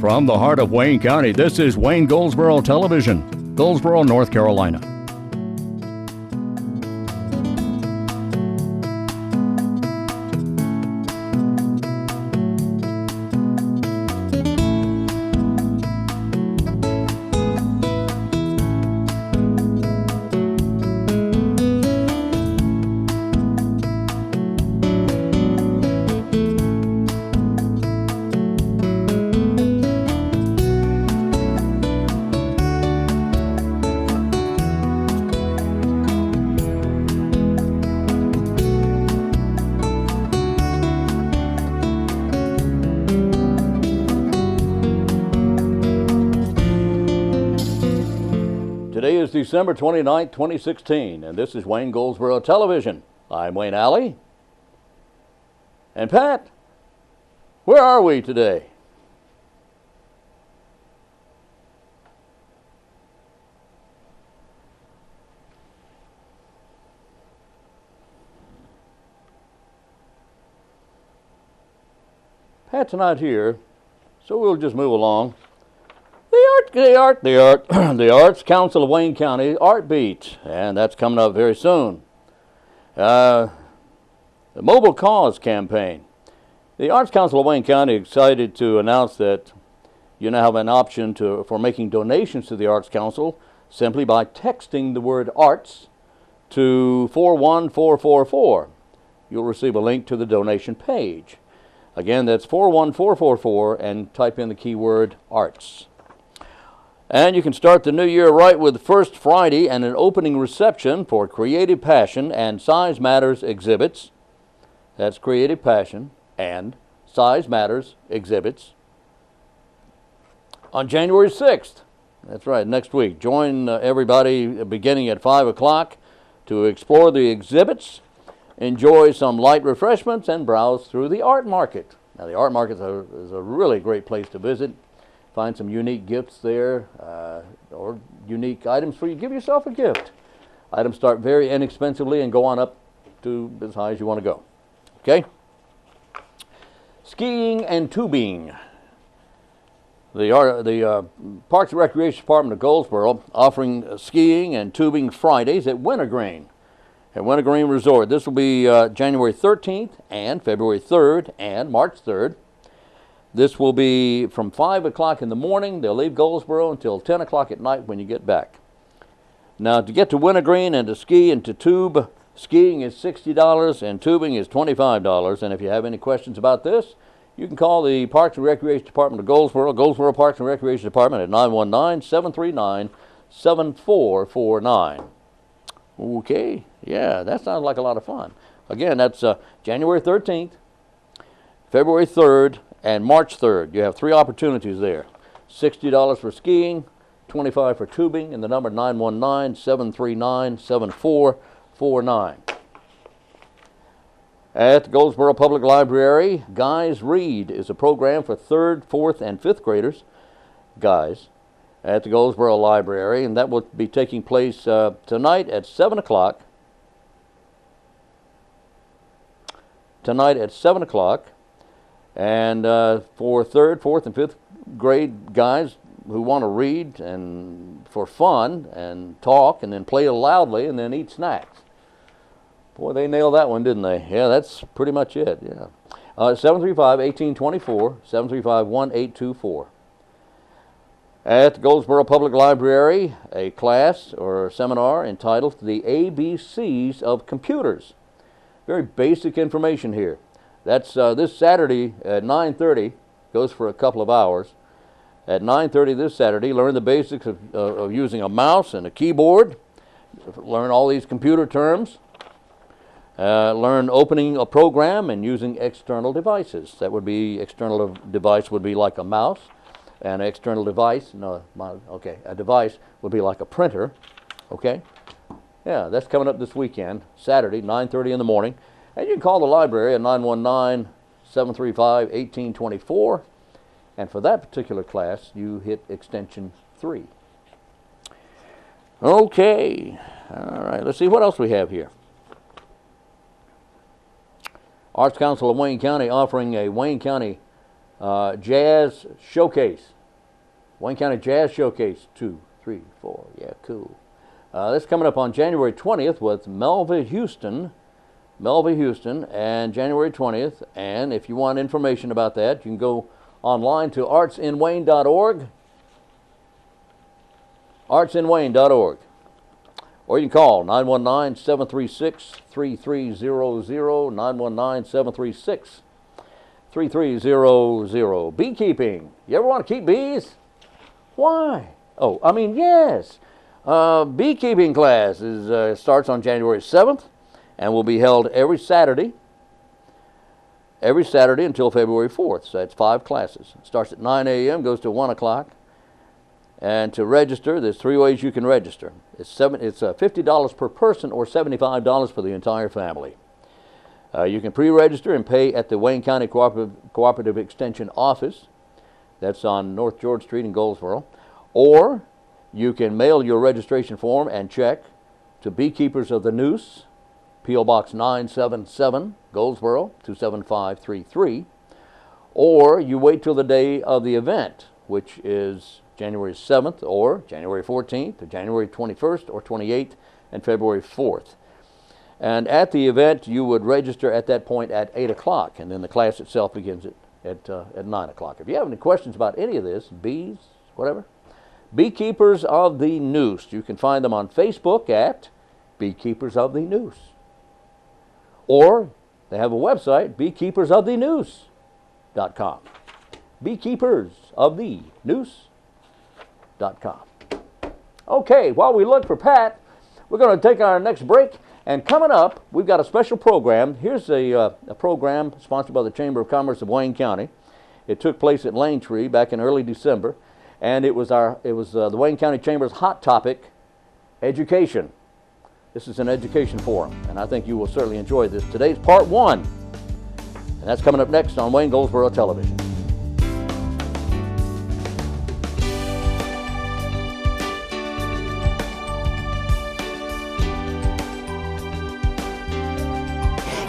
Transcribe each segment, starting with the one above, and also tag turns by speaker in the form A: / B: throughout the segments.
A: From the heart of Wayne County, this is Wayne Goldsboro Television, Goldsboro, North Carolina. Today is December 29th, 2016, and this is Wayne Goldsboro Television. I'm Wayne Alley. And Pat, where are we today? Pat's not here, so we'll just move along. The Arts Council of Wayne County Art Beat, and that's coming up very soon. The Mobile Cause campaign. The Arts Council of Wayne County is excited to announce that you now have an option for making donations to the Arts Council simply by texting the word arts to 41444. You'll receive a link to the donation page. Again, that's 41444 and type in the keyword arts. And you can start the new year right with First Friday and an opening reception for Creative Passion and Size Matters exhibits. That's Creative Passion and Size Matters exhibits. On January 6th, that's right, next week. Join everybody beginning at 5 o'clock to explore the exhibits, enjoy some light refreshments, and browse through the art market. Now, the art market is a really great place to visit. Find some unique gifts there, or unique items for you. Give yourself a gift. Items start very inexpensively and go on up to as high as you want to go. Okay? Skiing and tubing. The Parks and Recreation Department of Goldsboro offering skiing and tubing Fridays at Wintergreen Resort. This will be January 13th and February 3rd and March 3rd. This will be from 5 o'clock in the morning. They'll leave Goldsboro until 10 o'clock at night when you get back. Now, to get to Wintergreen and to ski and to tube, skiing is $60 and tubing is $25. And if you have any questions about this, you can call the Parks and Recreation Department of Goldsboro Parks and Recreation Department at 919-739-7449. Okay, yeah, that sounds like a lot of fun. Again, that's January 13th, February 3rd, and March 3rd. You have 3 opportunities there. $60 for skiing, $25 for tubing, and the number 919-739-7449. At the Goldsboro Public Library, Guys Read is a program for 3rd, 4th, and 5th graders, guys, at the Goldsboro Library, and that will be taking place tonight at 7 o'clock. Tonight at 7 o'clock. And for 3rd, 4th, and 5th grade guys who want to read and for fun and talk and then play loudly and then eat snacks. Boy, they nailed that one, didn't they? Yeah, that's pretty much it, yeah. 735-1824, 735-1824. At the Goldsboro Public Library, a class or a seminar entitled The ABCs of Computers. Very basic information here. That's this Saturday at 9:30, goes for a couple of hours. At 9:30 this Saturday, learn the basics of using a mouse and a keyboard. Learn all these computer terms. Learn opening a program and using external devices. That would be, external device would be like a mouse. An external device, a device would be like a printer. Okay? Yeah, that's coming up this weekend, Saturday, 9:30 in the morning. And you can call the library at 919-735-1824. And for that particular class, you hit extension 3. Okay. All right, let's see what else we have here. Arts Council of Wayne County offering a Wayne County Jazz Showcase. Wayne County Jazz Showcase. 2, 3, 4. Yeah, cool. This is coming up on January 20th with Melva Houston, and January 20th. And if you want information about that, you can go online to artsinwayne.org, artsinwayne.org, or you can call 919-736-3300, 919-736-3300. Beekeeping. You ever want to keep bees? Why? Oh, I mean, yes. Beekeeping class starts on January 7th and will be held every Saturday until February 4th. So that's 5 classes. It starts at 9 a.m., goes to 1 o'clock. And to register, there's 3 ways you can register. It's $50 per person or $75 for the entire family. You can pre-register and pay at the Wayne County Cooperative Extension Office. That's on North George Street in Goldsboro. Or you can mail your registration form and check to Beekeepers of the Noose, P.O. Box 977, Goldsboro, 27533. Or you wait till the day of the event, which is January 7th or January 14th or January 21st or 28th and February 4th. And at the event, you would register at that point at 8 o'clock, and then the class itself begins at 9 o'clock. If you have any questions about any of this, bees, whatever, Beekeepers of the Noose. You can find them on Facebook at Beekeepers of the Noose. Or they have a website, beekeepersofthenoose.com. Beekeepersofthenoose.com. Okay, while we look for Pat, we're going to take our next break. And coming up, we've got a special program. Here's a program sponsored by the Chamber of Commerce of Wayne County. It took place at Lane Tree back in early December. And it was the Wayne County Chamber's hot topic, education. This is an education forum, and I think you will certainly enjoy this. Today's part 1, and that's coming up next on Wayne Goldsboro Television.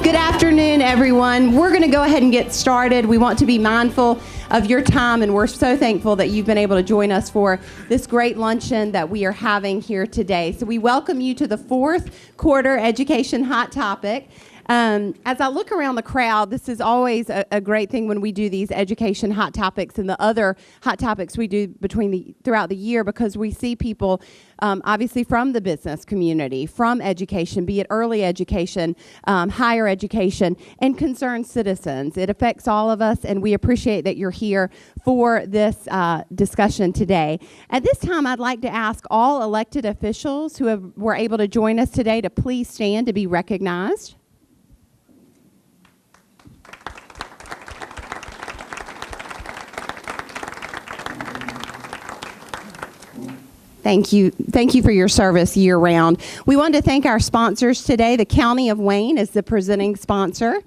B: Good afternoon, everyone. We're going to go ahead and get started. We want to be mindful of your time, and we're so thankful that you've been able to join us for this great luncheon that we are having here today. So we welcome you to the 4th quarter education hot topic. As I look around the crowd, this is always a great thing when we do these education hot topics and the other hot topics we do throughout the year, because we see people obviously from the business community, from education, be it early education, higher education, and concerned citizens. It affects all of us, and we appreciate that you're here for this discussion today. At this time, I'd like to ask all elected officials who were able to join us today to please stand to be recognized. Thank you. Thank you for your service year-round. We want to thank our sponsors today. The County of Wayne is the presenting sponsor.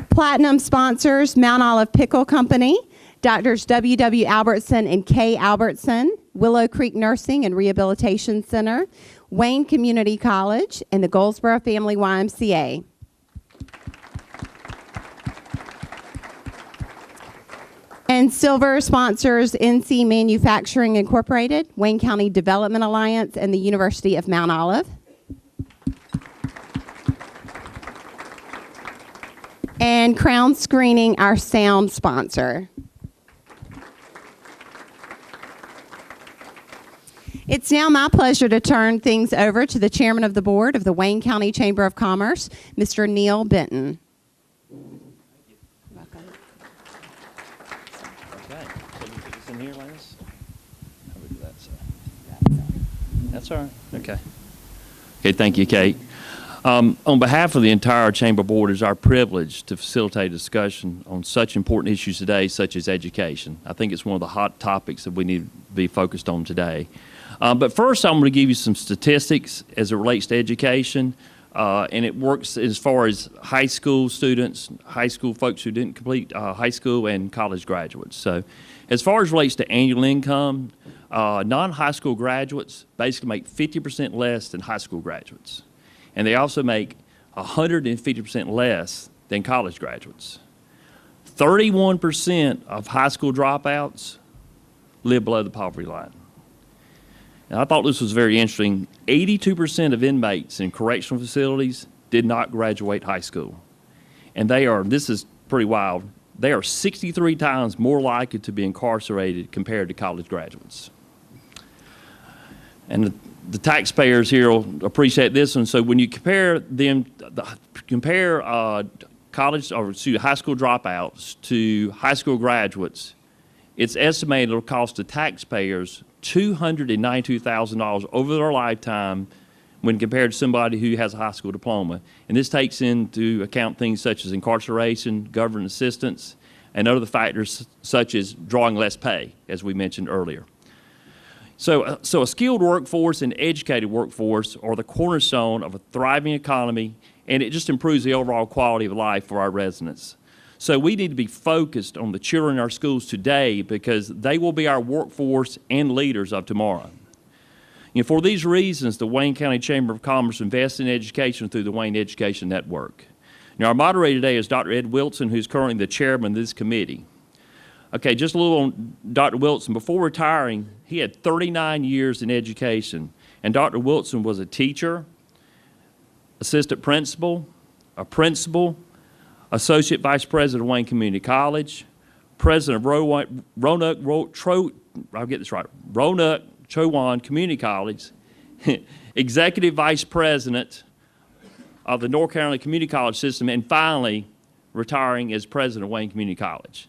B: Platinum sponsors, Mount Olive Pickle Company, Doctors W.W. Albertson and K. Albertson, Willow Creek Nursing and Rehabilitation Center, Wayne Community College, and the Goldsboro Family YMCA. And silver sponsors NC Manufacturing Incorporated, Wayne County Development Alliance, and the University of Mount Olive. And Crown Screening, our sound sponsor. It's now my pleasure to turn things over to the Chairman of the Board of the Wayne County Chamber of Commerce, Mr. Neil Benton.
C: Here, Lance? How we do that, sir? That's all right. Okay. Okay, thank you, Kate. On behalf of the entire Chamber Board, it's our privilege to facilitate a discussion on such important issues today, such as education. I think it's one of the hot topics that we need to be focused on today. But first, I'm going to give you some statistics as it relates to education. And it works as far as high school students, high school folks who didn't complete high school, and college graduates. So as far as relates to annual income, non-high school graduates basically make 50% less than high school graduates. And they also make 150% less than college graduates. 31% of high school dropouts live below the poverty line. And I thought this was very interesting. 82% of inmates in correctional facilities did not graduate high school. And they are, this is pretty wild, they are 63 times more likely to be incarcerated compared to college graduates. And the taxpayers here will appreciate this one. So when you compare them, college or high school dropouts to high school graduates, it's estimated it'll cost the taxpayers $292,000 over their lifetime when compared to somebody who has a high school diploma. And this takes into account things such as incarceration, government assistance, and other factors such as drawing less pay, as we mentioned earlier. So a skilled workforce and educated workforce are the cornerstone of a thriving economy, and it just improves the overall quality of life for our residents. So we need to be focused on the children in our schools today because they will be our workforce and leaders of tomorrow. And for these reasons, the Wayne County Chamber of Commerce invests in education through the Wayne Education Network. Now, our moderator today is Dr. Ed Wilson, who's currently the chairman of this committee. Okay, just a little on Dr. Wilson. Before retiring, he had 39 years in education, and Dr. Wilson was a teacher, assistant principal, a principal, associate vice president of Wayne Community College, president of Roanoke Chowan Community College, executive vice president of the North Carolina Community College system, and finally retiring as president of Wayne Community College.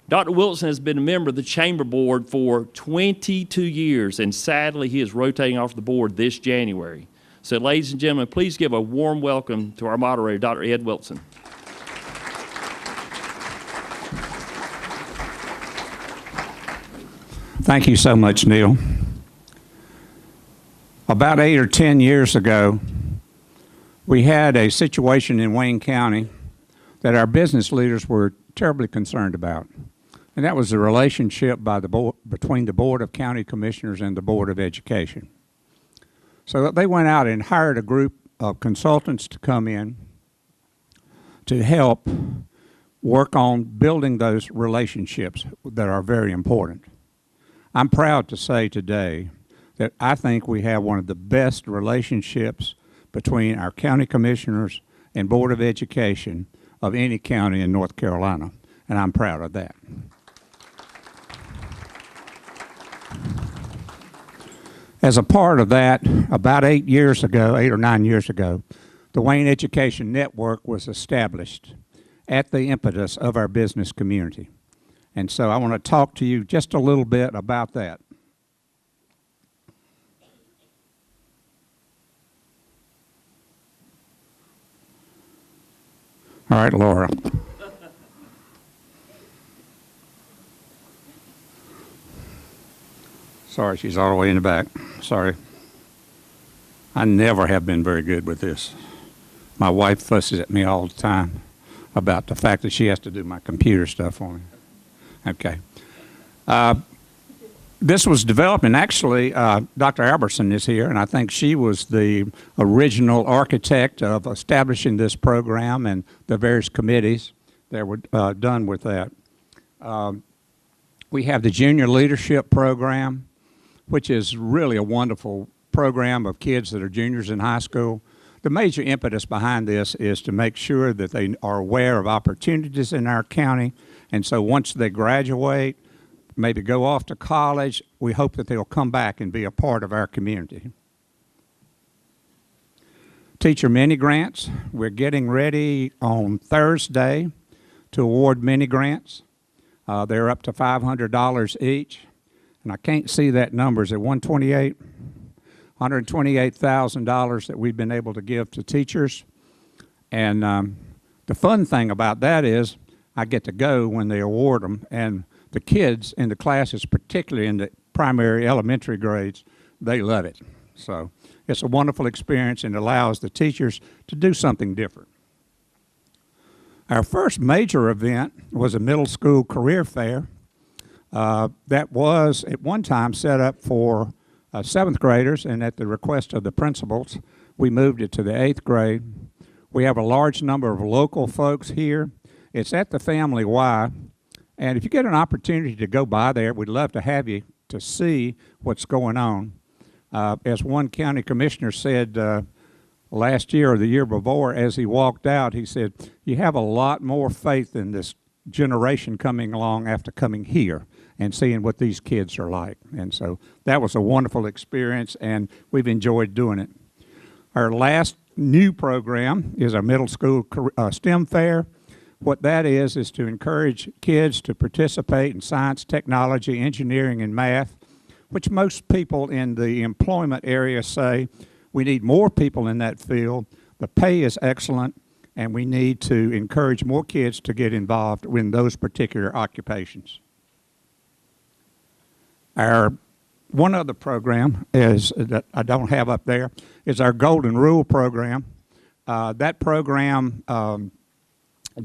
C: Dr. Wilson has been a member of the Chamber Board for 22 years, and sadly he is rotating off the board this January. So ladies and gentlemen, please give a warm welcome to our moderator, Dr. Ed Wilson.
D: Thank you so much, Neil. About 8 or 10 years ago, we had a situation in Wayne County that our business leaders were terribly concerned about, and that was the relationship between the Board of County Commissioners and the Board of Education. So they went out and hired a group of consultants to come in to help work on building those relationships that are very important. I'm proud to say today that I think we have one of the best relationships between our county commissioners and Board of Education of any county in North Carolina, and I'm proud of that. As a part of that, about 8 or 9 years ago, the Wayne Education Network was established at the impetus of our business community. And so I want to talk to you just a little bit about that. All right, Laura. Sorry, she's all the way in the back. Sorry. I never have been very good with this. My wife fusses at me all the time about the fact that she has to do my computer stuff for me. Okay. This was developed, and actually Dr. Albertson is here, and I think she was the original architect of establishing this program and the various committees that were done with that. We have the Junior Leadership Program, which is really a wonderful program of kids that are juniors in high school. The major impetus behind this is to make sure that they are aware of opportunities in our county, and so once they graduate, maybe go off to college, we hope that they'll come back and be a part of our community. Teacher mini grants, we're getting ready on Thursday to award mini grants. They're up to $500 each, and I can't see that number. Is it $128,000 that we've been able to give to teachers. And the fun thing about that is I get to go when they award them, and the kids in the classes, particularly in the primary elementary grades, they love it. So it's a wonderful experience and allows the teachers to do something different. Our first major event was a middle school career fair that was at one time set up for seventh graders, and at the request of the principals, we moved it to the 8th grade. We have a large number of local folks here. It's at the Family Y, and if you get an opportunity to go by there, we'd love to have you to see what's going on. As one county commissioner said last year or the year before, as he walked out, he said, you have a lot more faith in this generation coming along after coming here and seeing what these kids are like. And so that was a wonderful experience, and we've enjoyed doing it. Our last new program is our middle school STEM fair. What that is to encourage kids to participate in science, technology, engineering, and math, which most people in the employment area say we need more people in that field. The pay is excellent, and we need to encourage more kids to get involved in those particular occupations. Our one other program is that I don't have up there is our Golden Rule program. That program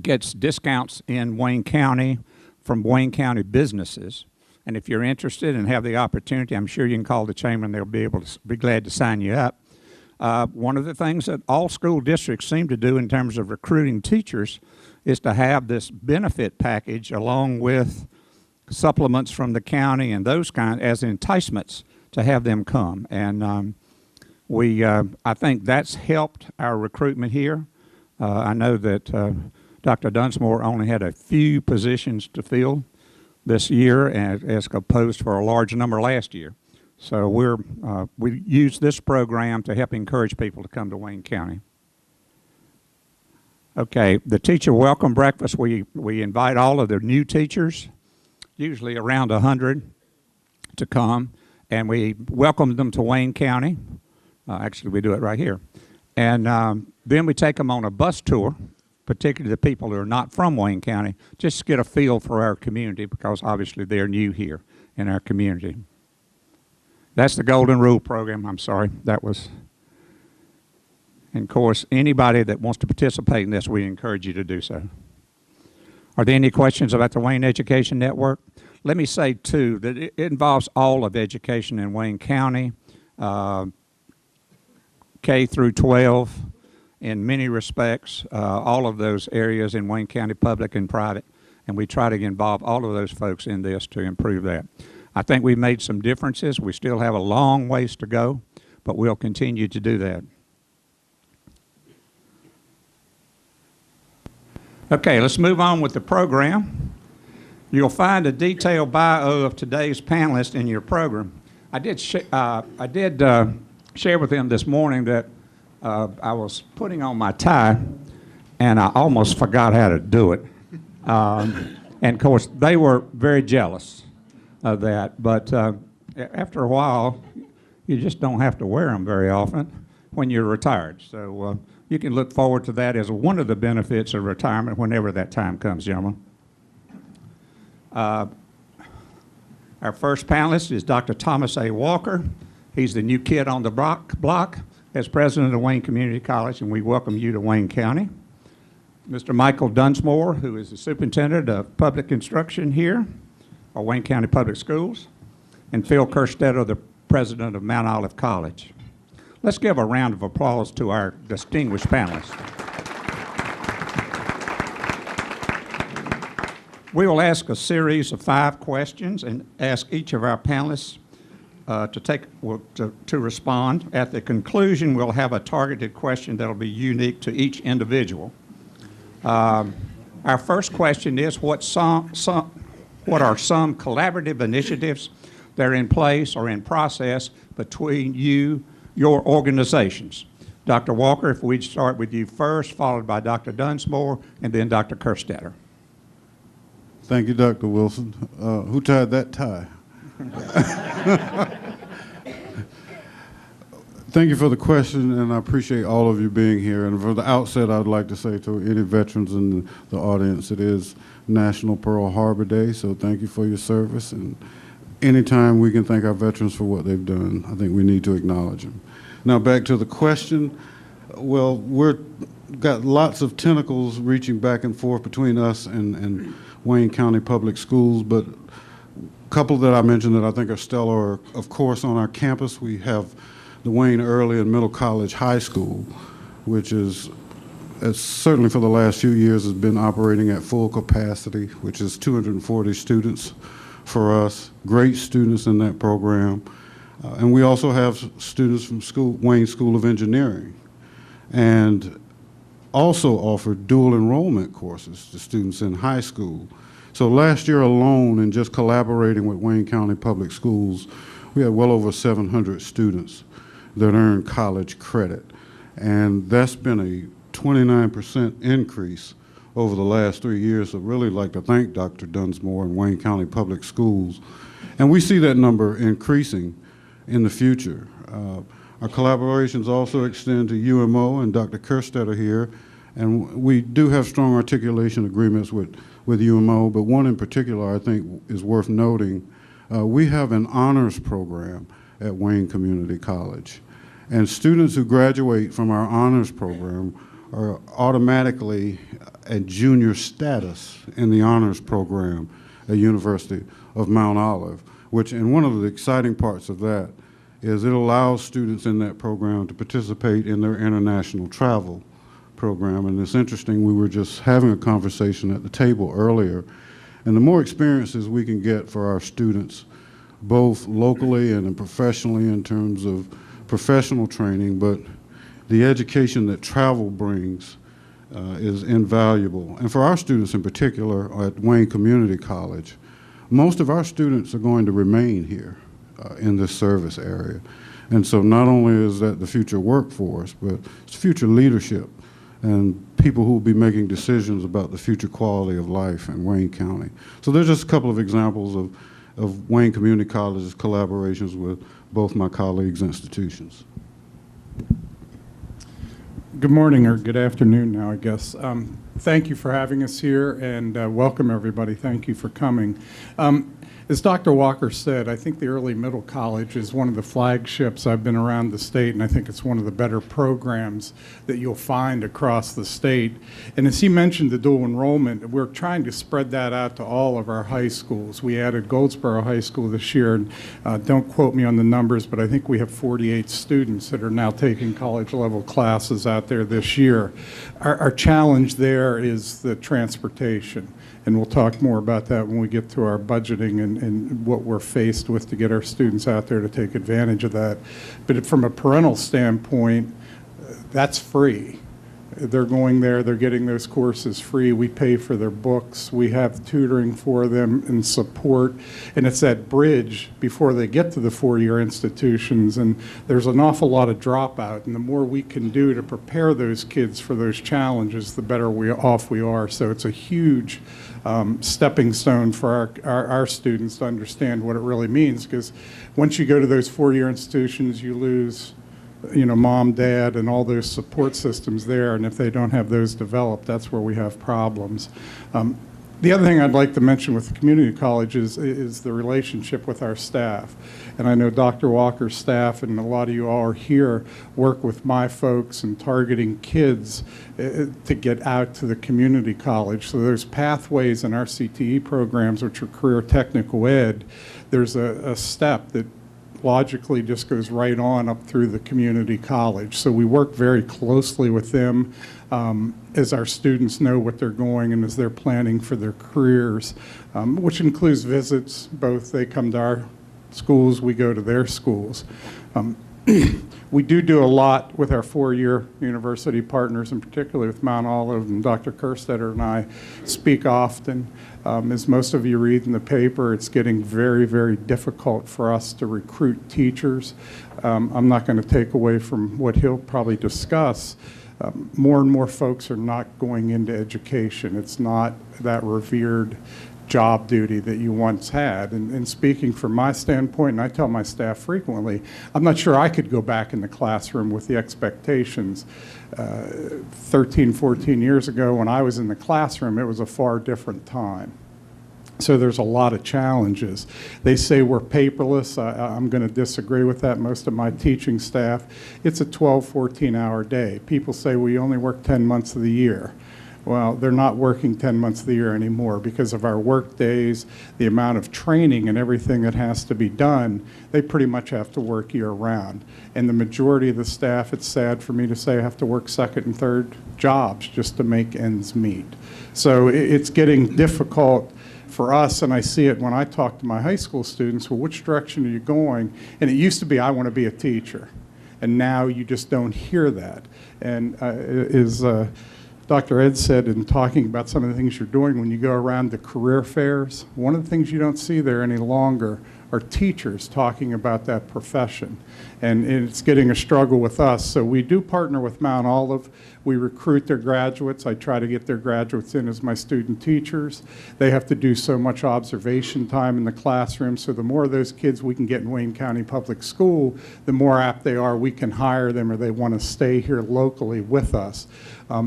D: gets discounts in Wayne County from Wayne County businesses. And if you're interested and have the opportunity, I'm sure you can call the chamber and they'll be able to be glad to sign you up. One of the things that all school districts seem to do in terms of recruiting teachers is to have this benefit package along with supplements from the county and those kind as enticements to have them come. And I think that's helped our recruitment here. I know that Dr. Dunsmore only had a few positions to fill this year as opposed for a large number last year. So we use this program to help encourage people to come to Wayne County. Okay, the teacher welcome breakfast, we invite all of the new teachers, usually around 100, to come, and we welcome them to Wayne County. Actually, we do it right here. And then we take them on a bus tour, particularly the people who are not from Wayne County, just to get a feel for our community because obviously they're new here in our community. That's the Golden Rule program. I'm sorry. That was, and of course, anybody that wants to participate in this, we encourage you to do so. Are there any questions about the Wayne Education Network? Let me say, too, that it involves all of education in Wayne County, K through 12, in many respects, all of those areas in Wayne County, public and private, and we try to involve all of those folks in this to improve that. I think we've made some differences. We still have a long ways to go, but we'll continue to do that. Okay, let's move on with the program. You'll find a detailed bio of today's panelists in your program. I did share with them this morning that I was putting on my tie, and I almost forgot how to do it. And of course, they were very jealous of that. But after a while, you just don't have to wear them very often when you're retired. So you can look forward to that as one of the benefits of retirement whenever that time comes, gentlemen. Our first panelist is Dr. Thomas A. Walker. He's the new kid on the block as president of Wayne Community College, and we welcome you to Wayne County. Mr. Michael Dunsmore, who is the superintendent of public instruction here at Wayne County Public Schools, and Phil Kerstetter, the president of Mount Olive College. Let's give a round of applause to our distinguished panelists. We will ask a series of 5 questions and ask each of our panelists to respond. At the conclusion, we'll have a targeted question that will be unique to each individual. Our first question is, what are some collaborative initiatives that are in place or in process between your organizations? Dr. Walker, if we'd start with you first, followed by Dr. Dunsmore, and then Dr. Kerstetter.
E: Thank you, Dr. Wilson. Who tied that tie? Thank you for the question, and I appreciate all of you being here. And for the outset, I would like to say to any veterans in the audience, it is National Pearl Harbor Day, so thank you for your service. And anytime we can thank our veterans for what they've done, I think we need to acknowledge them. Now back to the question. Well, we've got lots of tentacles reaching back and forth between us and Wayne County Public Schools, but a couple that I mentioned that I think are stellar are, of course, on our campus we have the Wayne Early and Middle College High School, which is certainly for the last few years has been operating at full capacity, which is 240 students for us, great students in that program. And we also have students from Wayne School of Engineering, and also offer dual enrollment courses to students in high school. So last year alone, in just collaborating with Wayne County Public Schools, we had well over 700 students that earned college credit. And that's been a 29% increase over the last 3 years. So really like to thank Dr. Dunsmore and Wayne County Public Schools. And we see that number increasing in the future. Our collaborations also extend to UMO and Dr. Kerstetter here, and we do have strong articulation agreements with UMO, but one in particular I think is worth noting. We have an honors program at Wayne Community College, and students who graduate from our honors program are automatically at junior status in the honors program at University of Mount Olive, and one of the exciting parts of that is it allows students in that program to participate in their international travel program. And it's interesting, we were just having a conversation at the table earlier, and the more experiences we can get for our students, both locally and professionally in terms of professional training, but the education that travel brings is invaluable. And for our students in particular at Wayne Community College, most of our students are going to remain here in this service area. And so not only is that the future workforce, but it's future leadership and people who will be making decisions about the future quality of life in Wayne County. So there's just a couple of examples of Wayne Community College's collaborations with both my colleagues' institutions.
F: Good morning, or good afternoon now, I guess. Thank you for having us here, and welcome everybody. Thank you for coming. As Dr. Walker said, I think the Early Middle College is one of the flagships. I've been around the state, and I think it's one of the better programs that you'll find across the state. And as he mentioned, the dual enrollment, we're trying to spread that out to all of our high schools. We added Goldsboro High School this year, and don't quote me on the numbers, but I think we have 48 students that are now taking college-level classes out there this year. Our challenge there is the transportation. And we'll talk more about that when we get to our budgeting and what we're faced with to get our students out there to take advantage of that. But from a parental standpoint, that's free. They're going there, they're getting those courses free. We pay for their books. We have tutoring for them and support. And it's that bridge before they get to the four-year institutions. And there's an awful lot of dropout. And the more we can do to prepare those kids for those challenges, the better off we are. So it's a huge stepping stone for our students to understand what it really means. Because once you go to those four-year institutions, you lose mom, dad, and all those support systems there, and if they don't have those developed, that's where we have problems. The other thing I'd like to mention with the community colleges is the relationship with our staff. And I know Dr. Walker's staff and a lot of you all are here work with my folks and targeting kids to get out to the community college. So there's pathways in our CTE programs, which are career technical ed. There's a step that logically just goes right on up through the community college. So we work very closely with them as our students know what they're going and as they're planning for their careers, which includes visits. Both they come to our schools, we go to their schools. We do a lot with our four-year university partners, and particularly with Mount Olive, and Dr. Kerstetter and I speak often. As most of you read in the paper, it's getting very, very difficult for us to recruit teachers. I'm not going to take away from what he'll probably discuss. More and more folks are not going into education. It's not that revered job duty that you once had. And speaking from my standpoint, and I tell my staff frequently, I'm not sure I could go back in the classroom with the expectations. 13, 14 years ago when I was in the classroom, it was a far different time. So there's a lot of challenges. They say we're paperless. I'm going to disagree with that. Most of my teaching staff, it's a 12, 14-hour day. People say we only work 10 months of the year. Well, they're not working 10 months of the year anymore because of our work days, the amount of training and everything that has to be done. They pretty much have to work year-round. And the majority of the staff, it's sad for me to say, have to work second and third jobs just to make ends meet. So it's getting difficult for us, and I see it when I talk to my high school students. Well, which direction are you going? And it used to be, I want to be a teacher. And now you just don't hear that. And Dr. Ed said in talking about some of the things you're doing when you go around the career fairs, one of the things you don't see there any longer are teachers talking about that profession. And it's getting a struggle with us. So we do partner with Mount Olive. We recruit their graduates. I try to get their graduates in as my student teachers. They have to do so much observation time in the classroom. So the more of those kids we can get in Wayne County Public School, the more apt they are we can hire them or they want to stay here locally with us.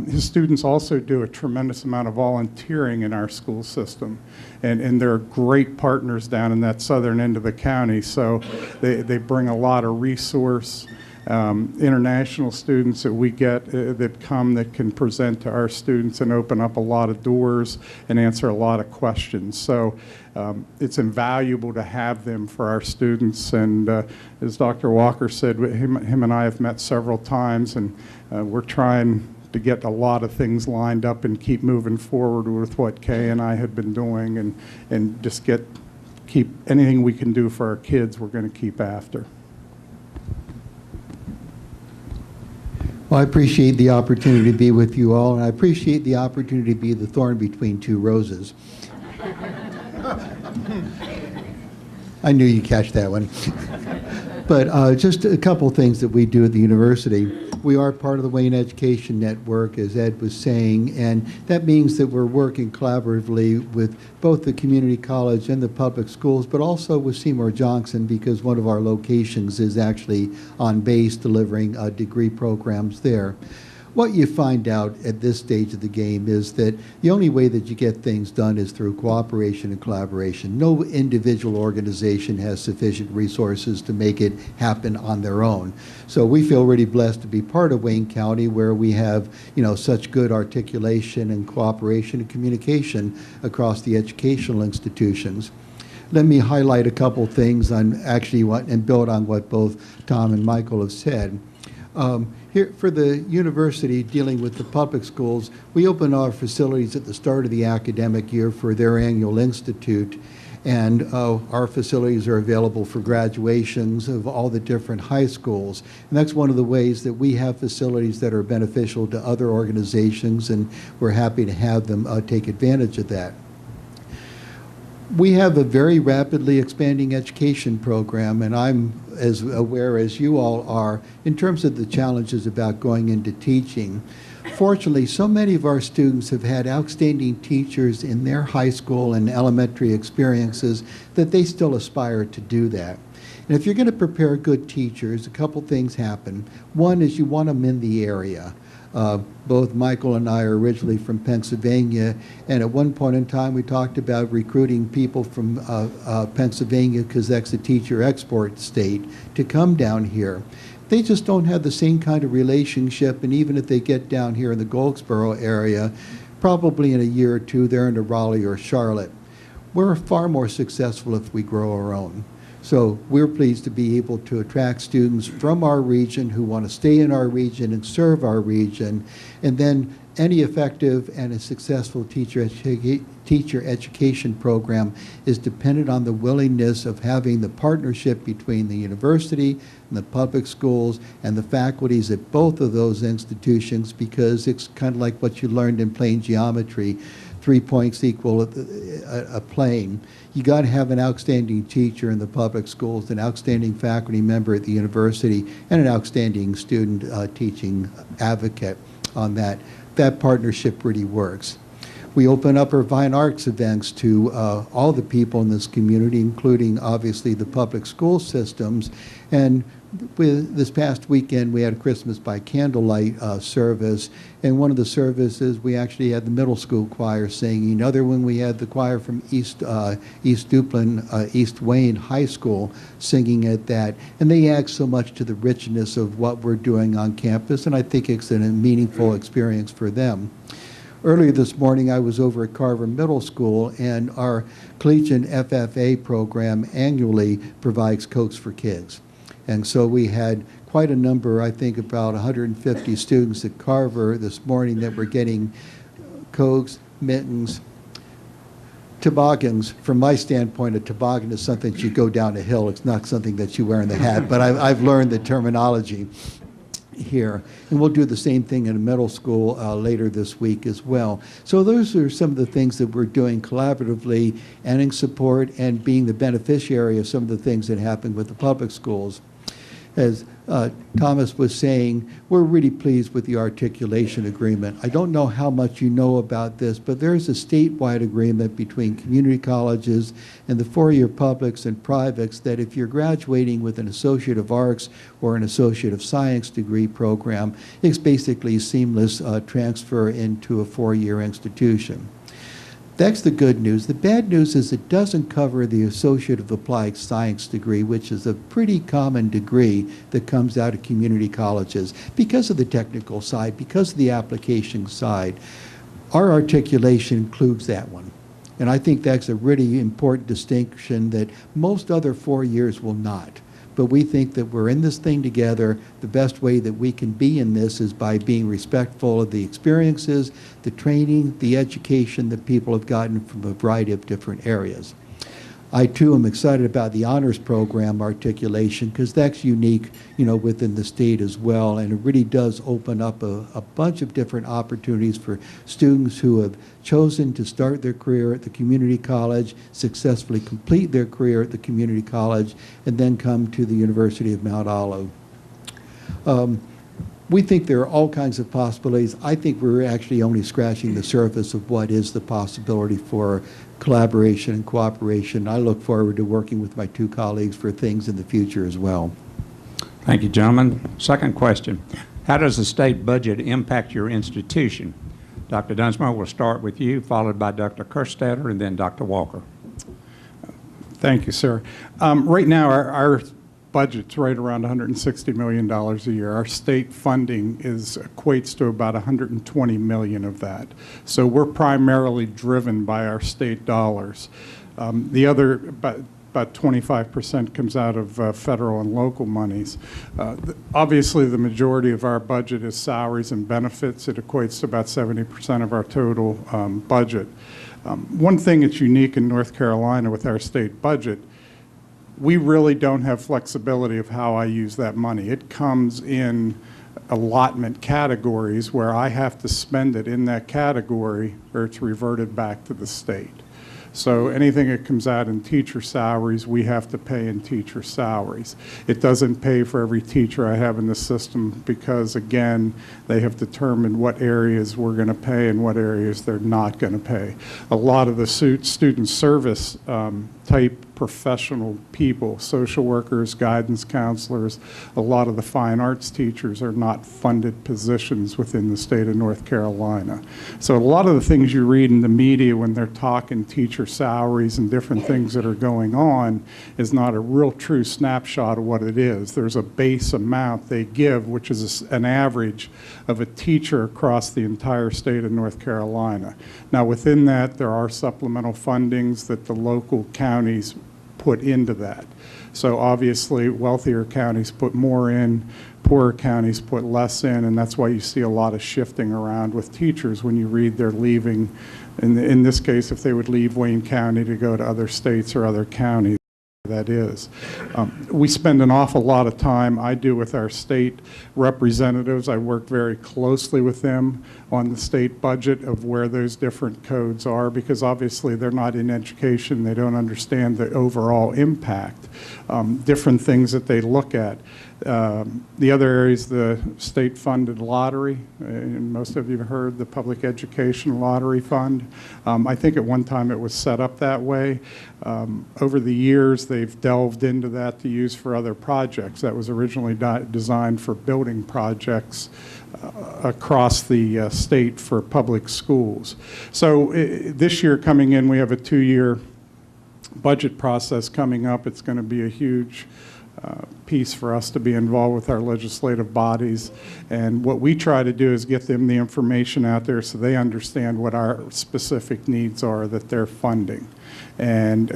F: His students also do a tremendous amount of volunteering in our school system. And they're great partners down in that southern end of the county. So they bring a lot of resource. International students that we get that come that can present to our students and open up a lot of doors and answer a lot of questions. So it's invaluable to have them for our students. And as Dr. Walker said, him and I have met several times, and we're trying to get a lot of things lined up and keep moving forward with what Kay and I had been doing, and just keep anything we can do for our kids, we're going to keep after.
G: Well, I appreciate the opportunity to be with you all, and I appreciate the opportunity to be the thorn between two roses. I knew you'd catch that one. But just a couple things that we do at the university. We are part of the Wayne Education Network, as Ed was saying, and that means that we're working collaboratively with both the community college and the public schools, but also with Seymour Johnson, because one of our locations is actually on base delivering degree programs there. What you find out at this stage of the game is that the only way that you get things done is through cooperation and collaboration. No individual organization has sufficient resources to make it happen on their own. So we feel really blessed to be part of Wayne County, where we have, such good articulation and cooperation and communication across the educational institutions. Let me highlight a couple things and build on what both Tom and Michael have said. Here for the university dealing with the public schools, we open our facilities at the start of the academic year for their annual institute, and our facilities are available for graduations of all the different high schools. And that's one of the ways that we have facilities that are beneficial to other organizations, and we're happy to have them take advantage of that. We have a very rapidly expanding education program, and I'm as aware as you all are in terms of the challenges about going into teaching. Fortunately, so many of our students have had outstanding teachers in their high school and elementary experiences that they still aspire to do that. And if you're going to prepare good teachers, a couple things happen. One is you want them in the area. Both Michael and I are originally from Pennsylvania, and at one point in time we talked about recruiting people from Pennsylvania, because that's a teacher export state, to come down here. They just don't have the same kind of relationship, and even if they get down here in the Goldsboro area, probably in a year or two they're into Raleigh or Charlotte. We're far more successful if we grow our own. So we're pleased to be able to attract students from our region who want to stay in our region and serve our region. And then any effective and a successful teacher education program is dependent on the willingness of having the partnership between the university and the public schools and the faculties at both of those institutions, because it's kind of like what you learned in plane geometry. 3 points equal a plane. You got to have an outstanding teacher in the public schools, an outstanding faculty member at the university, and an outstanding student teaching advocate on that. That partnership really works. We open up our Fine Arts events to all the people in this community, including obviously the public school systems. And this past weekend, we had a Christmas by candlelight service, and one of the services we actually had the middle school choir singing. Another one we had the choir from East Duplin, East Wayne High School singing at that, and they add so much to the richness of what we're doing on campus, and I think it's a meaningful experience for them. Earlier this morning, I was over at Carver Middle School, and our collegiate FFA program annually provides Cokes for Kids. And so we had quite a number, I think about 150 students at Carver this morning that were getting Cokes, mittens, toboggans. From my standpoint, a toboggan is something that you go down a hill. It's not something that you wear in the hat, but I've learned the terminology here. And we'll do the same thing in a middle school later this week as well. So those are some of the things that we're doing collaboratively and in support and being the beneficiary of some of the things that happen with the public schools. As Thomas was saying, we're really pleased with the articulation agreement. I don't know how much you know about this, but there's a statewide agreement between community colleges and the four-year publics and privates that if you're graduating with an Associate of Arts or an Associate of Science degree program, it's basically seamless transfer into a four-year institution. That's the good news. The bad news is it doesn't cover the Associate of Applied Science degree, which is a pretty common degree that comes out of community colleges because of the technical side, because of the application side. Our articulation includes that one. And I think that's a really important distinction that most other 4 years will not. But we think that we're in this thing together. The best way that we can be in this is by being respectful of the experiences, the training, the education that people have gotten from a variety of different areas. I, too, am excited about the honors program articulation because that's unique, within the state as well, and it really does open up a bunch of different opportunities for students who have chosen to start their career at the community college, successfully complete their career at the community college, and then come to the University of Mount Olive. We think there are all kinds of possibilities. I think we're actually only scratching the surface of what is the possibility for collaboration and cooperation. I look forward to working with my two colleagues for things in the future as well.
D: Thank you, gentlemen. Second question. How does the state budget impact your institution? Dr. Dunsmore, we'll start with you, followed by Dr. Kerstetter, and then Dr. Walker.
F: Thank you, sir. Right now, our budget's right around $160 million a year. Our state funding equates to about $120 million of that. So we're primarily driven by our state dollars. The other, about 25% comes out of federal and local monies. Obviously, the majority of our budget is salaries and benefits. It equates to about 70% of our total budget. One thing that's unique in North Carolina with our state budget, we really don't have flexibility of how I use that money. It comes in allotment categories where I have to spend it in that category or it's reverted back to the state. So anything that comes out in teacher salaries, we have to pay in teacher salaries. It doesn't pay for every teacher I have in the system because, again, they have determined what areas we're going to pay and what areas they're not going to pay. A lot of the student service type professional people, social workers, guidance counselors, a lot of the fine arts teachers are not funded positions within the state of North Carolina. So a lot of the things you read in the media when they're talking teacher salaries and different things that are going on is not a real true snapshot of what it is. There's a base amount they give, which is an average of a teacher across the entire state of North Carolina. Now within that, there are supplemental fundings that the local counties put into that. So obviously wealthier counties put more in, poorer counties put less in, and that's why you see a lot of shifting around with teachers when you read they're leaving. In this case, if they would leave Wayne County to go to other states or other counties, that is. We spend an awful lot of time, I do, with our state representatives. I work very closely with them on the state budget of where those different codes are because obviously they're not in education. They don't understand the overall impact. Different things that they look at. The other area is the state-funded lottery, and most of you have heard the Public Education Lottery Fund. I think at one time it was set up that way. Over the years, they've delved into that to use for other projects. That was originally designed for building projects across the state for public schools. So this year coming in, we have a 2-year budget process coming up. It's going to be a huge piece for us to be involved with our legislative bodies. And what we try to do is get them the information out there so they understand what our specific needs are that they're funding. And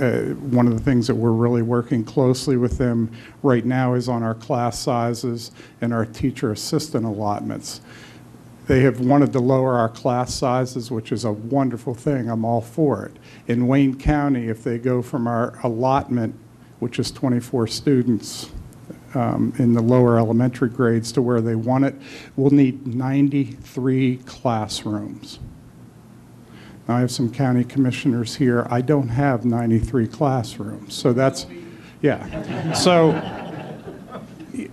F: one of the things that we're really working closely with them right now is on our class sizes and our teacher assistant allotments. They have wanted to lower our class sizes, which is a wonderful thing. I'm all for it. In Wayne County, if they go from our allotment, which is 24 students in the lower elementary grades, to where they want it, we'll need 93 classrooms. Now, I have some county commissioners here. I don't have 93 classrooms. So that's, yeah. So,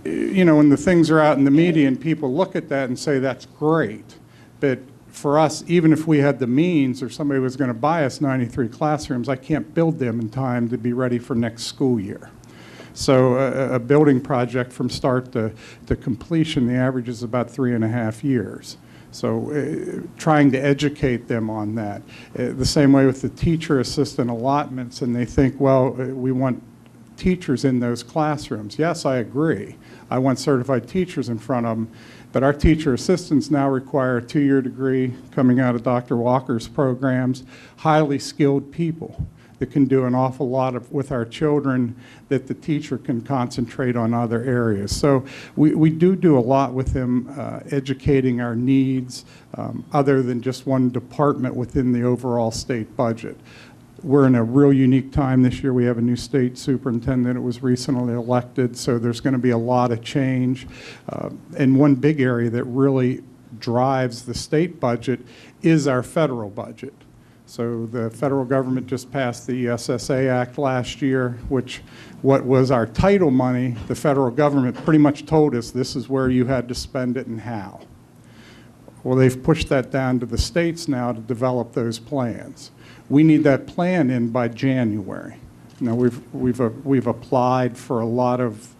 F: you know, when the things are out in the media and people look at that and say, that's great. But for us, even if we had the means or somebody was going to buy us 93 classrooms, I can't build them in time to be ready for next school year. So a building project from start to completion, the average is about 3.5 years. So trying to educate them on that. The same way with the teacher assistant allotments, and they think, well, we want teachers in those classrooms. Yes, I agree. I want certified teachers in front of them, but our teacher assistants now require a 2-year degree coming out of Dr. Walker's programs, highly skilled people that can do an awful lot with our children that the teacher can concentrate on other areas. So we do a lot with them, educating our needs other than just one department within the overall state budget. We're in a real unique time this year. We have a new state superintendent that was recently elected, so there's going to be a lot of change. And one big area that really drives the state budget is our federal budget. So the federal government just passed the SSA Act last year, which what was our title money, the federal government pretty much told us this is where you had to spend it and how. Well, they've pushed that down to the states now to develop those plans. We need that plan in by January. Now we've applied for a lot of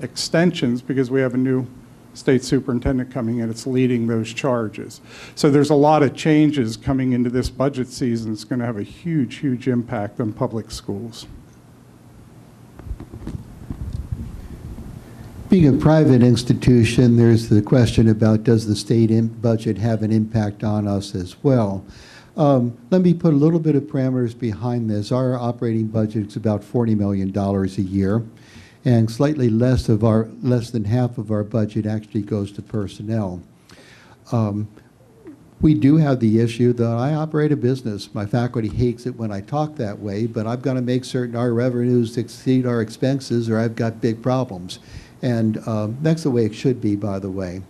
F: extensions because we have a new state superintendent coming in. It's leading those charges. So there's a lot of changes coming into this budget season. It's going to have a huge, huge impact on public schools.
G: Being a private institution, there's the question about does the state budget have an impact on us as well? Let me put a little bit of parameters behind this. Our operating budget is about $40 million a year, and slightly less than half of our budget actually goes to personnel. We do have the issue that I operate a business. My faculty hates it when I talk that way, but I've got to make certain our revenues exceed our expenses or I've got big problems. And that's the way it should be, by the way.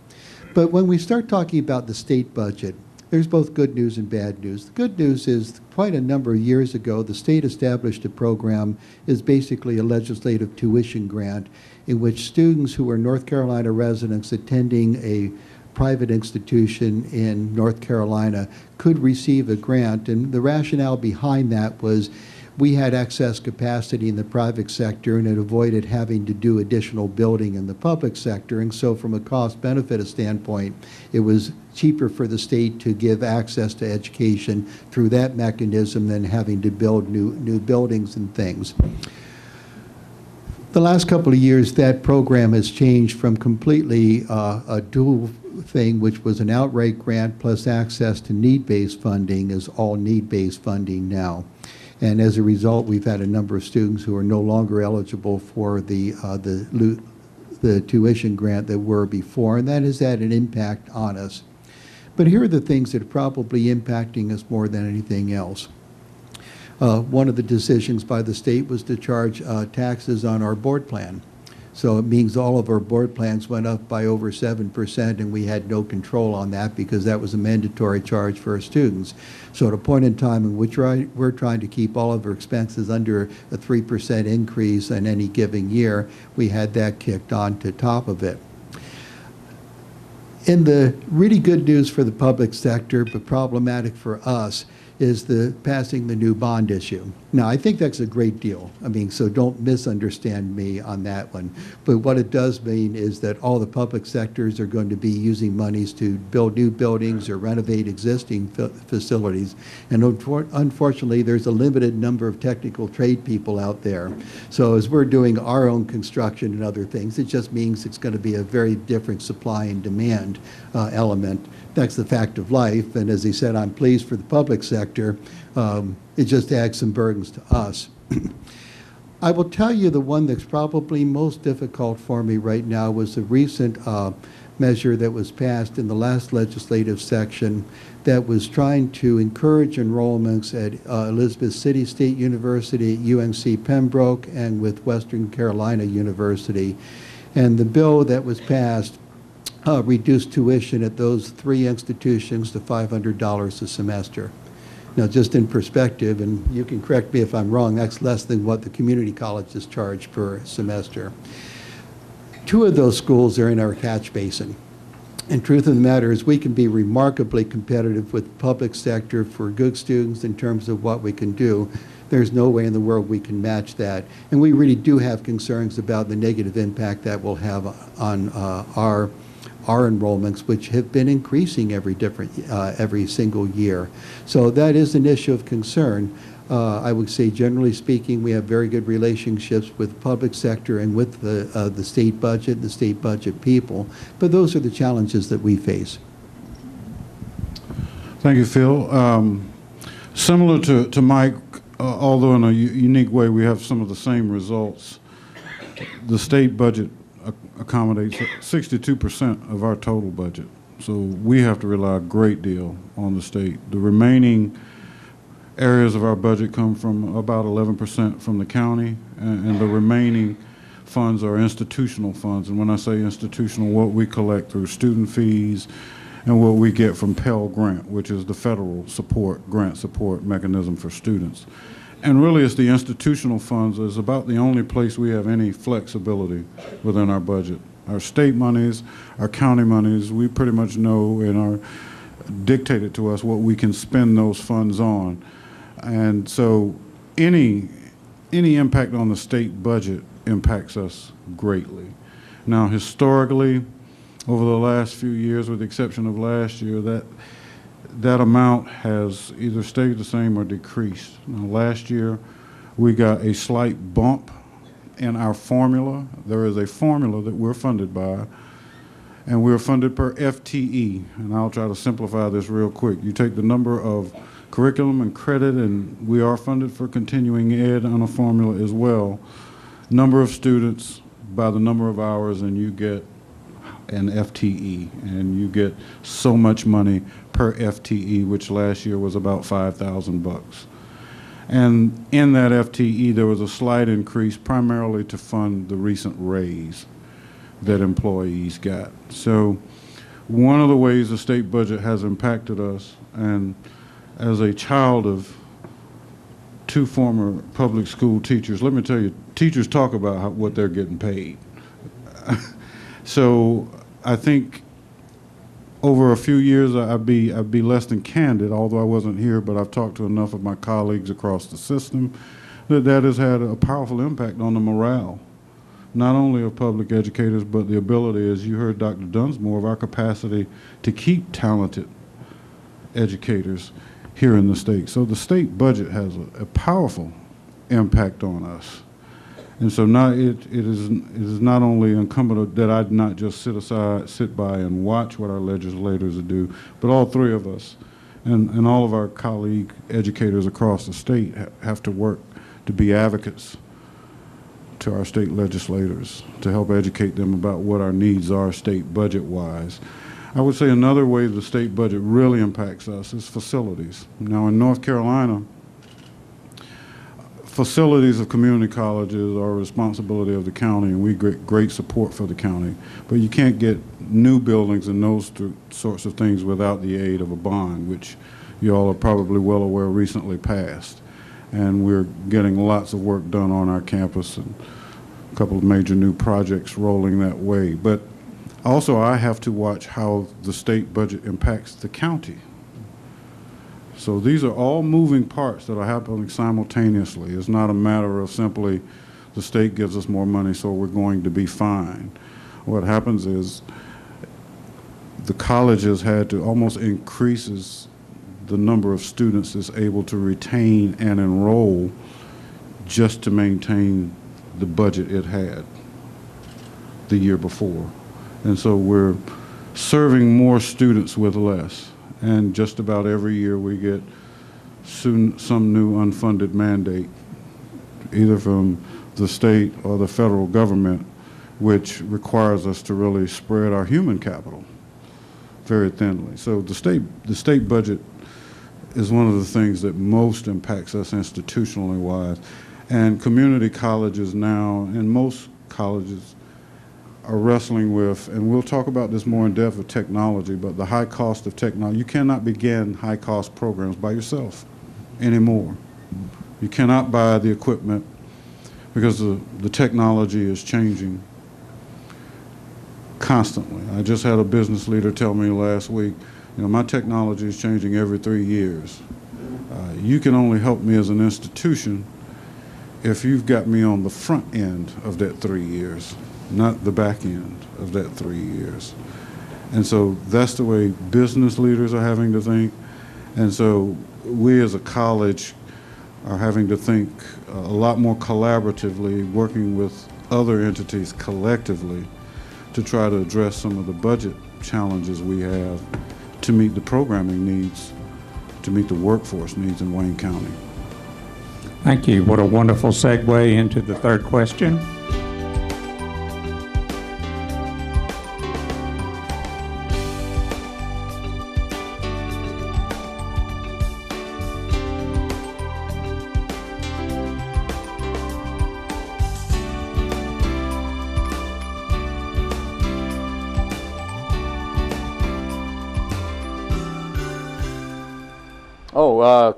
G: But when we start talking about the state budget, there's both good news and bad news. The good news is quite a number of years ago, the state established a program, is basically a legislative tuition grant, in which students who are North Carolina residents attending a private institution in North Carolina could receive a grant. And the rationale behind that was we had excess capacity in the private sector and it avoided having to do additional building in the public sector. And so from a cost-benefit standpoint, it was cheaper for the state to give access to education through that mechanism than having to build new buildings and things. The last couple of years, that program has changed from completely a dual thing, which was an outright grant plus access to need-based funding, is all need-based funding now. And as a result, we've had a number of students who are no longer eligible for the tuition grant that were before, and that has had an impact on us. But here are the things that are probably impacting us more than anything else. One of the decisions by the state was to charge taxes on our board plan. So it means all of our board plans went up by over 7%, and we had no control on that because that was a mandatory charge for our students. So at a point in time in which we're trying to keep all of our expenses under a 3% increase in any given year, we had that kicked on to top of it. In the really good news for the public sector, but problematic for us, is the passing the new bond issue. Now, I think that's a great deal. I mean, so don't misunderstand me on that one. But what it does mean is that all the public sectors are going to be using monies to build new buildings or renovate existing facilities. And unfortunately, there's a limited number of technical trade people out there. So as we're doing our own construction and other things, it just means it's going to be a very different supply and demand element. That's the fact of life. And as he said, I'm pleased for the public sector. It just adds some burdens to us. I will tell you the one that's probably most difficult for me right now was the recent measure that was passed in the last legislative section that was trying to encourage enrollments at Elizabeth City State University, UNC Pembroke, and with Western Carolina University. And the bill that was passed reduced tuition at those three institutions to $500 a semester. Now, just in perspective, and you can correct me if I'm wrong, that's less than what the community colleges charge per semester. Two of those schools are in our catch basin. And truth of the matter is we can be remarkably competitive with the public sector for good students in terms of what we can do. There's no way in the world we can match that. And we really do have concerns about the negative impact that will have on our enrollments, which have been increasing every single year. So that is an issue of concern. I would say, generally speaking, we have very good relationships with the public sector and with the state budget people. But those are the challenges that we face.
E: Thank you, Phil. Similar to Mike, although in a unique way, we have some of the same results. The state budget accommodates 62% of our total budget. So we have to rely a great deal on the state. The remaining areas of our budget come from about 11% from the county, and the remaining funds are institutional funds. And when I say institutional, what we collect through student fees and what we get from Pell Grant, which is the federal grant support mechanism for students. And really, it's the institutional funds is about the only place we have any flexibility within our budget. Our state monies, our county monies, we pretty much know and are dictated to us what we can spend those funds on. And so any impact on the state budget impacts us greatly. Now, historically, over the last few years, with the exception of last year, that amount has either stayed the same or decreased. Now, last year, we got a slight bump in our formula. There is a formula that we're funded by, and we're funded per FTE. And I'll try to simplify this real quick. You take the number of curriculum and credit, and we are funded for continuing ed on a formula as well. Number of students by the number of hours, and you get an FTE, and you get so much money per FTE, which last year was about $5,000. And in that FTE, there was a slight increase primarily to fund the recent raise that employees got. So one of the ways the state budget has impacted us, and as a child of two former public school teachers, let me tell you, teachers talk about what they're getting paid. So I think over a few years, I'd be less than candid, although I wasn't here, but I've talked to enough of my colleagues across the system that has had a powerful impact on the morale, not only of public educators, but the ability, as you heard Dr. Dunsmore, of our capacity to keep talented educators here in the state. So the state budget has a powerful impact on us. And so now it is not only incumbent that I not just sit by and watch what our legislators do, but all three of us and all of our colleague educators across the state have to work to be advocates to our state legislators to help educate them about what our needs are state budget-wise. I would say another way the state budget really impacts us is facilities. Now in North Carolina, facilities of community colleges are a responsibility of the county, and we get great support for the county. But you can't get new buildings and those sorts of things without the aid of a bond, which you all are probably well aware recently passed. And we're getting lots of work done on our campus and a couple of major new projects rolling that way. But also I have to watch how the state budget impacts the county. So these are all moving parts that are happening simultaneously. It's not a matter of simply the state gives us more money, so we're going to be fine. What happens is the colleges had to almost increases the number of students that's able to retain and enroll just to maintain the budget it had the year before. And so we're serving more students with less. And just about every year we get some new unfunded mandate, either from the state or the federal government, which requires us to really spread our human capital very thinly. So the state budget is one of the things that most impacts us institutionally wise. And community colleges now, and most colleges, are wrestling with, and we'll talk about this more in depth with technology, but the high cost of technology. You cannot begin high cost programs by yourself anymore. You cannot buy the equipment because the technology is changing constantly. I just had a business leader tell me last week, my technology is changing every 3 years. You can only help me as an institution if you've got me on the front end of that 3 years, not the back end of that 3 years. And so that's the way business leaders are having to think. And so we as a college are having to think a lot more collaboratively, working with other entities collectively to try to address some of the budget challenges we have to meet the programming needs, to meet the workforce needs in Wayne County.
D: Thank you. What a wonderful segue into the third question.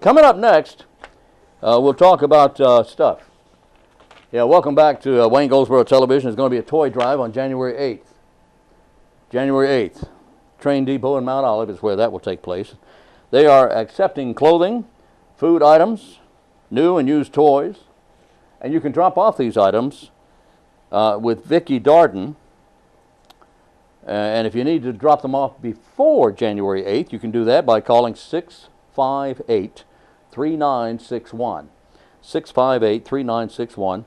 A: Coming up next, we'll talk about stuff. Yeah, welcome back to Wayne Goldsboro Television. There's going to be a toy drive on January 8th. January 8th. Train Depot in Mount Olive is where that will take place. They are accepting clothing, food items, new and used toys, and you can drop off these items with Vicki Darden. And if you need to drop them off before January 8th, you can do that by calling 658-3961. 658-3961.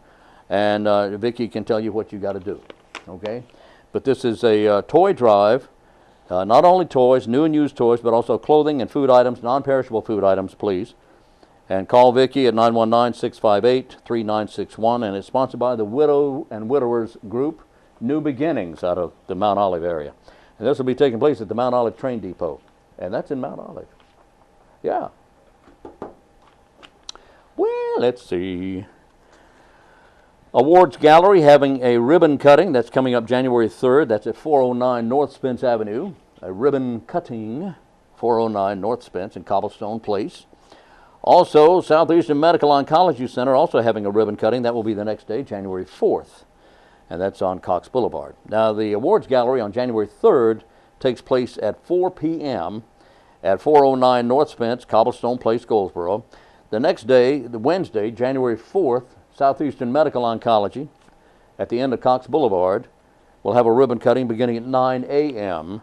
A: And Vicki can tell you what you got to do. Okay? But this is a toy drive. Not only toys, new and used toys, but also clothing and food items, non-perishable food items, please. And call Vicki at 919-658-3961. And it's sponsored by the Widow and Widowers Group, New Beginnings, out of the Mount Olive area. And this will be taking place at the Mount Olive Train Depot. And that's in Mount Olive. Yeah. Well, let's see. Awards Gallery having a ribbon cutting. That's coming up January 3rd. That's at 409 North Spence Avenue. A ribbon cutting, 409 North Spence in Cobblestone Place. Also, Southeastern Medical Oncology Center also having a ribbon cutting. That will be the next day, January 4th. And that's on Cox Boulevard. Now, the Awards Gallery on January 3rd takes place at 4 p.m. at 409 North Spence, Cobblestone Place, Goldsboro. The next day, the Wednesday, January 4th, Southeastern Medical Oncology at the end of Cox Boulevard will have a ribbon cutting beginning at 9 a.m.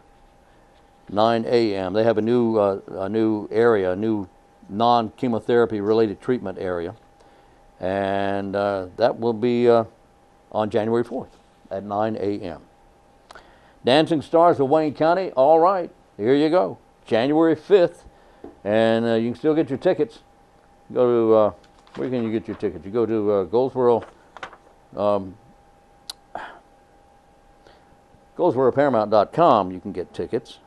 A: 9 a.m. They have a new area, a new non-chemotherapy related treatment area. And that will be on January 4th at 9 a.m. Dancing Stars of Wayne County, all right, here you go. January 5th, and you can still get your tickets. Go to, where can you get your tickets? You go to Goldsboro, GoldsboroParamount.com, you can get tickets.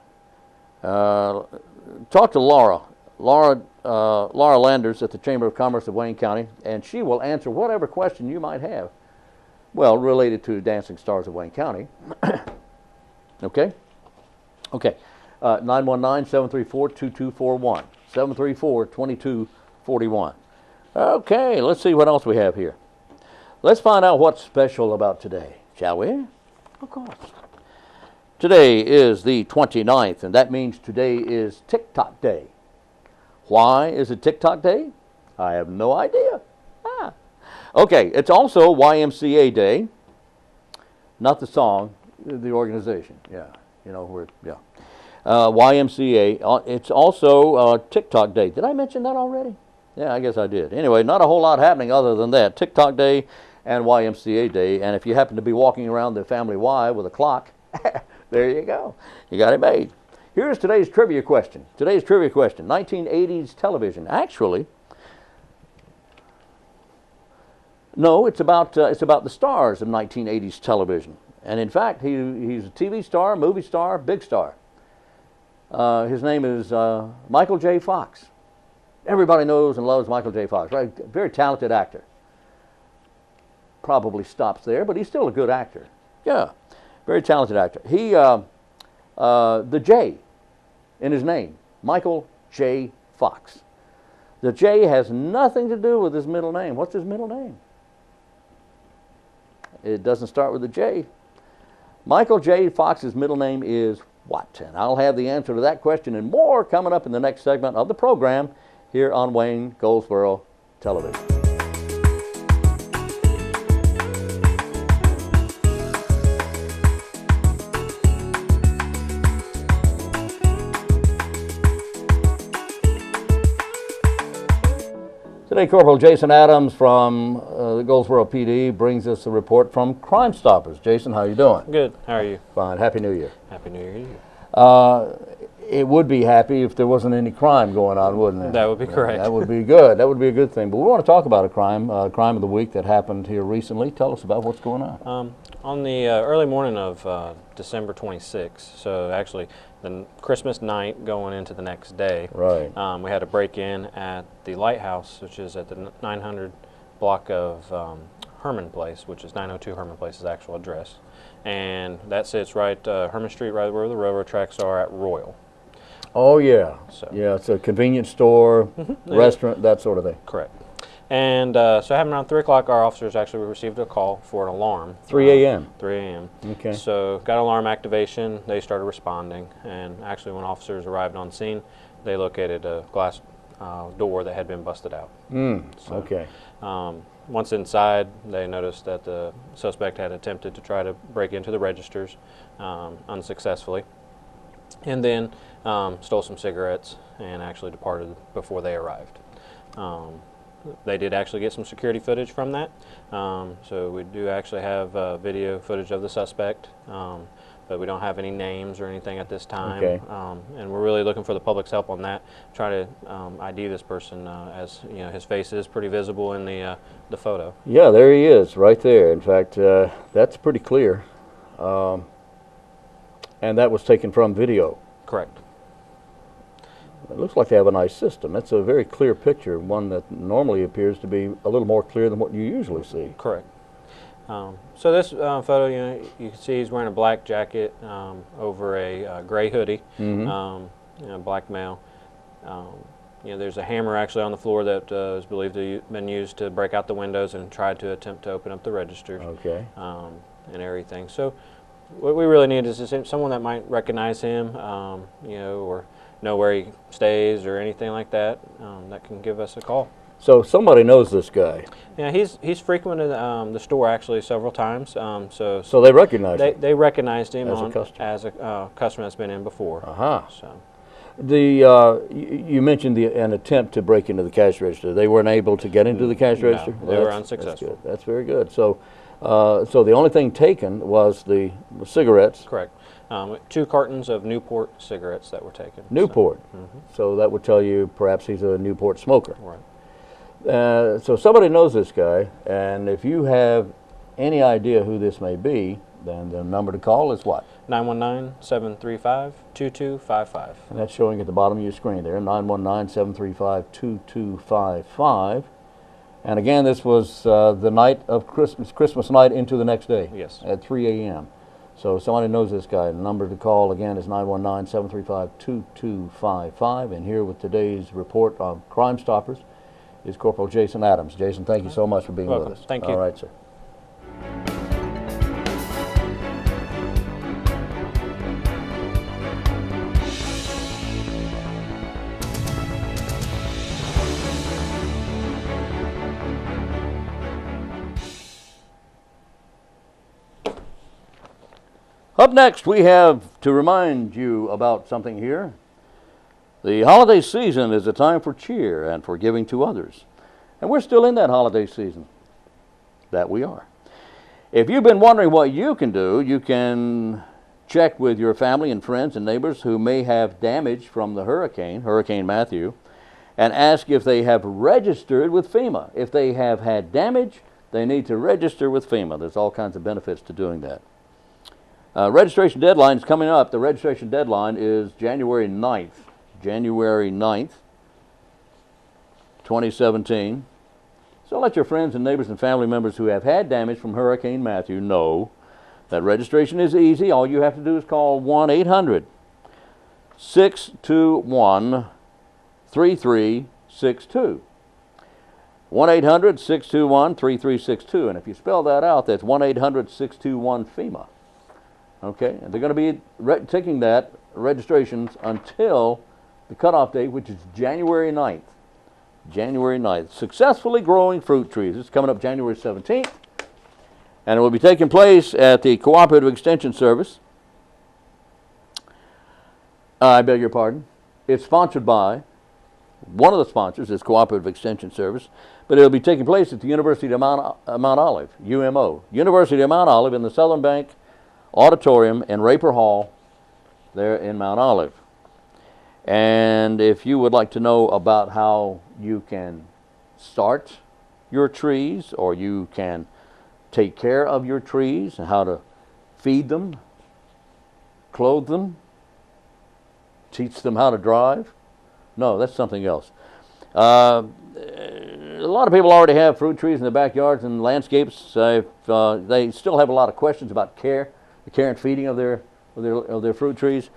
A: Talk to Laura Landers at the Chamber of Commerce of Wayne County, and she will answer whatever question you might have, well, related to Dancing Stars of Wayne County. Okay? Okay. 919-734-2241. 734-2241. Okay, let's see what else we have here. Let's find out what's special about today, shall we? Of course. Today is the 29th, and that means today is TikTok Day. Why is it TikTok Day? I have no idea. Okay, it's also YMCA Day. Not the song, the organization. Yeah, you know, YMCA. It's also TikTok Day. Did I mention that already? Yeah, I guess I did. Anyway, not a whole lot happening other than that. TikTok Day and YMCA Day. And if you happen to be walking around the family Y with a clock, there you go. You got it made. Here's today's trivia question. 1980s television. Actually, no, it's about the stars of 1980s television. And in fact, he's a TV star, movie star, big star. His name is Michael J. Fox. Everybody knows and loves Michael J. Fox, right? Very talented actor. Probably stops there, but he's still a good actor. Yeah, very talented actor. He, the J in his name, Michael J. Fox. The J has nothing to do with his middle name. What's his middle name? It doesn't start with a J. Michael J. Fox's middle name is what? And I'll have the answer to that question and more coming up in the next segment of the program here on Wayne Goldsboro Television. Today, Corporal Jason Adams from the Goldsboro PD brings us a report from Crime Stoppers. Jason, how are you doing?
H: Good. How are you?
A: Fine. Happy New Year.
H: Happy New Year to you.
A: It would be happy if there wasn't any crime going on, wouldn't it?
H: That would be correct.
A: That would be good. That would be a good thing. But we want to talk about a crime of the week that happened here recently. Tell us about what's going on.
H: On the early morning of December 26th, so actually the Christmas night going into the next day,
A: right.
H: We had a break-in at the Lighthouse, which is at the 900 block of Herman Place, which is 902 Herman Place's actual address. And that sits right, Herman Street, right where the railroad tracks are at Royal.
A: Oh, yeah.
H: So.
A: Yeah, it's a convenience store, restaurant, that sort of thing.
H: Correct. And so having around 3 o'clock, our officers actually received a call for an alarm.
A: 3 a.m.?
H: 3 a.m.
A: Okay.
H: So got alarm activation, they started responding, and actually when officers arrived on scene, they located a glass door that had been busted out. So,
A: okay.
H: Once inside, they noticed that the suspect had attempted to try to break into the registers unsuccessfully, and then stole some cigarettes and actually departed before they arrived. They did actually get some security footage from that, so we do actually have video footage of the suspect, but we don't have any names or anything at this time.
A: Okay.
H: And we're really looking for the public's help on that. Try to ID this person, as you know, his face is pretty visible in the photo.
A: Yeah, there he is, right there. In fact, that's pretty clear, and that was taken from video.
H: Correct.
A: It looks like they have a nice system. It's a very clear picture, one that normally appears to be a little more clear than what you usually see.
H: Correct. So this photo, you can see he's wearing a black jacket over a gray hoodie, black male. There's a hammer actually on the floor that is believed to have been used to break out the windows and tried to attempt to open up the registers.
A: Okay.
H: And everything. So what we really need is someone that might recognize him, or know where he stays or anything like that, that can give us a call.
A: So somebody knows this guy.
H: Yeah, he's frequented the store actually several times. So
A: they recognized him?
H: They recognized him
A: as
H: a customer that's been in before. So.
A: You mentioned an attempt to break into the cash register. They weren't able to get into the cash register?
H: They were unsuccessful.
A: That's very good. So the only thing taken was the cigarettes.
H: Correct. 2 cartons of Newport cigarettes that were taken.
A: Newport. So that would tell you perhaps he's a Newport smoker.
H: Right.
A: So somebody knows this guy, and if you have any idea who this may be, then the number to call is what?
H: 919-735-2255.
A: And that's showing at the bottom of your screen there, 919-735-2255. And again, this was the night of Christmas night into the next day.
H: Yes.
A: At 3 a.m. So if somebody knows this guy, the number to call again is 919-735-2255. And here with today's report on Crime Stoppers is Corporal Jason Adams. Jason, thank you so much for being with us.
H: Thank you.
A: All right, sir. Up next, we have to remind you about something here. The holiday season is a time for cheer and for giving to others. And we're still in that holiday season. That we are. If you've been wondering what you can do, you can check with your family and friends and neighbors who may have damage from the Hurricane Matthew, and ask if they have registered with FEMA. If they have had damage, they need to register with FEMA. There's all kinds of benefits to doing that. Registration deadline is coming up. The registration deadline is January 9th. January 9th, 2017. So let your friends and neighbors and family members who have had damage from Hurricane Matthew know that registration is easy. All you have to do is call 1-800-621-3362. 1-800-621-3362. And if you spell that out, that's 1-800-621-FEMA. Okay, and they're going to be taking that registrations until the cutoff date, which is January 9th. January 9th. Successfully Growing Fruit Trees. It's coming up January 17th. And it will be taking place at the Cooperative Extension Service. I beg your pardon. It's sponsored by, one of the sponsors is Cooperative Extension Service, but it will be taking place at the University of Mount Olive, UMO. University of Mount Olive in the Southern Bank Auditorium in Raper Hall, there in Mount Olive. And if you would like to know about how you can start your trees, or you can take care of your trees and how to feed them, clothe them, teach them how to drive. No, that's something else. A lot of people already have fruit trees in their backyards and landscapes. They still have a lot of questions about the care and feeding of their fruit trees.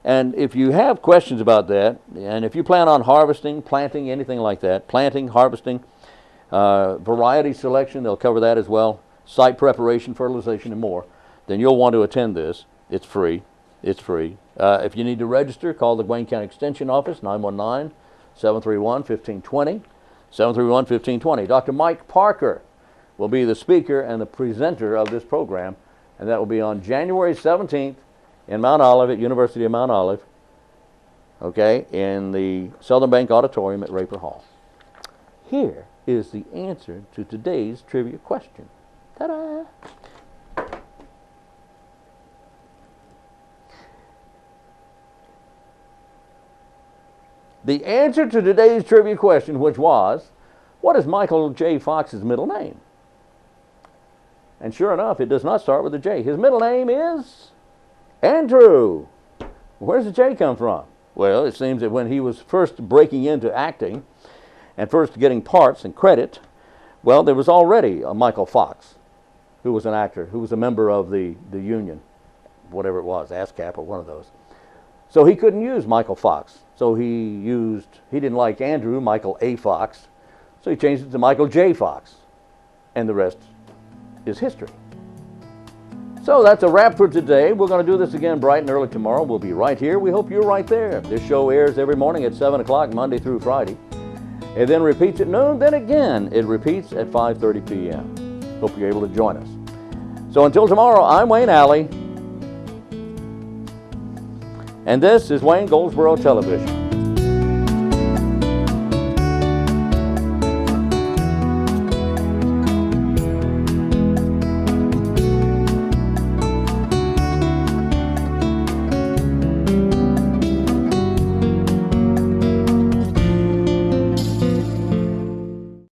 A: And if you have questions about that, and if you plan on harvesting, planting, anything like that, planting, harvesting, variety selection, they'll cover that as well, site preparation, fertilization, and more, then you'll want to attend this. It's free. It's free. If you need to register, call the Wayne County Extension Office, 919-731-1520, 731-1520. Dr. Mike Parker will be the speaker and the presenter of this program, and that will be on January 17th in Mount Olive at University of Mount Olive, okay, in the Southern Bank Auditorium at Raper Hall. Here is the answer to today's trivia question. Ta-da! The answer to today's trivia question, which was, what is Michael J. Fox's middle name? And sure enough, it does not start with a J. His middle name is Andrew. Where does the J come from? Well, it seems that when he was first breaking into acting and first getting parts and credit, well, there was already a Michael Fox, who was an actor, who was a member of the union, whatever it was, ASCAP or one of those. So he couldn't use Michael Fox. So he didn't like Andrew, Michael A. Fox, so he changed it to Michael J. Fox. And the rest is history. So that's a wrap for today. We're going to do this again bright and early tomorrow. We'll be right here. We hope you're right there. This show airs every morning at 7 o'clock, Monday through Friday. It then repeats at noon. Then again, it repeats at 5:30 p.m. Hope you're able to join us. So until tomorrow, I'm Wayne Alley. And this is Wayne Goldsboro Television.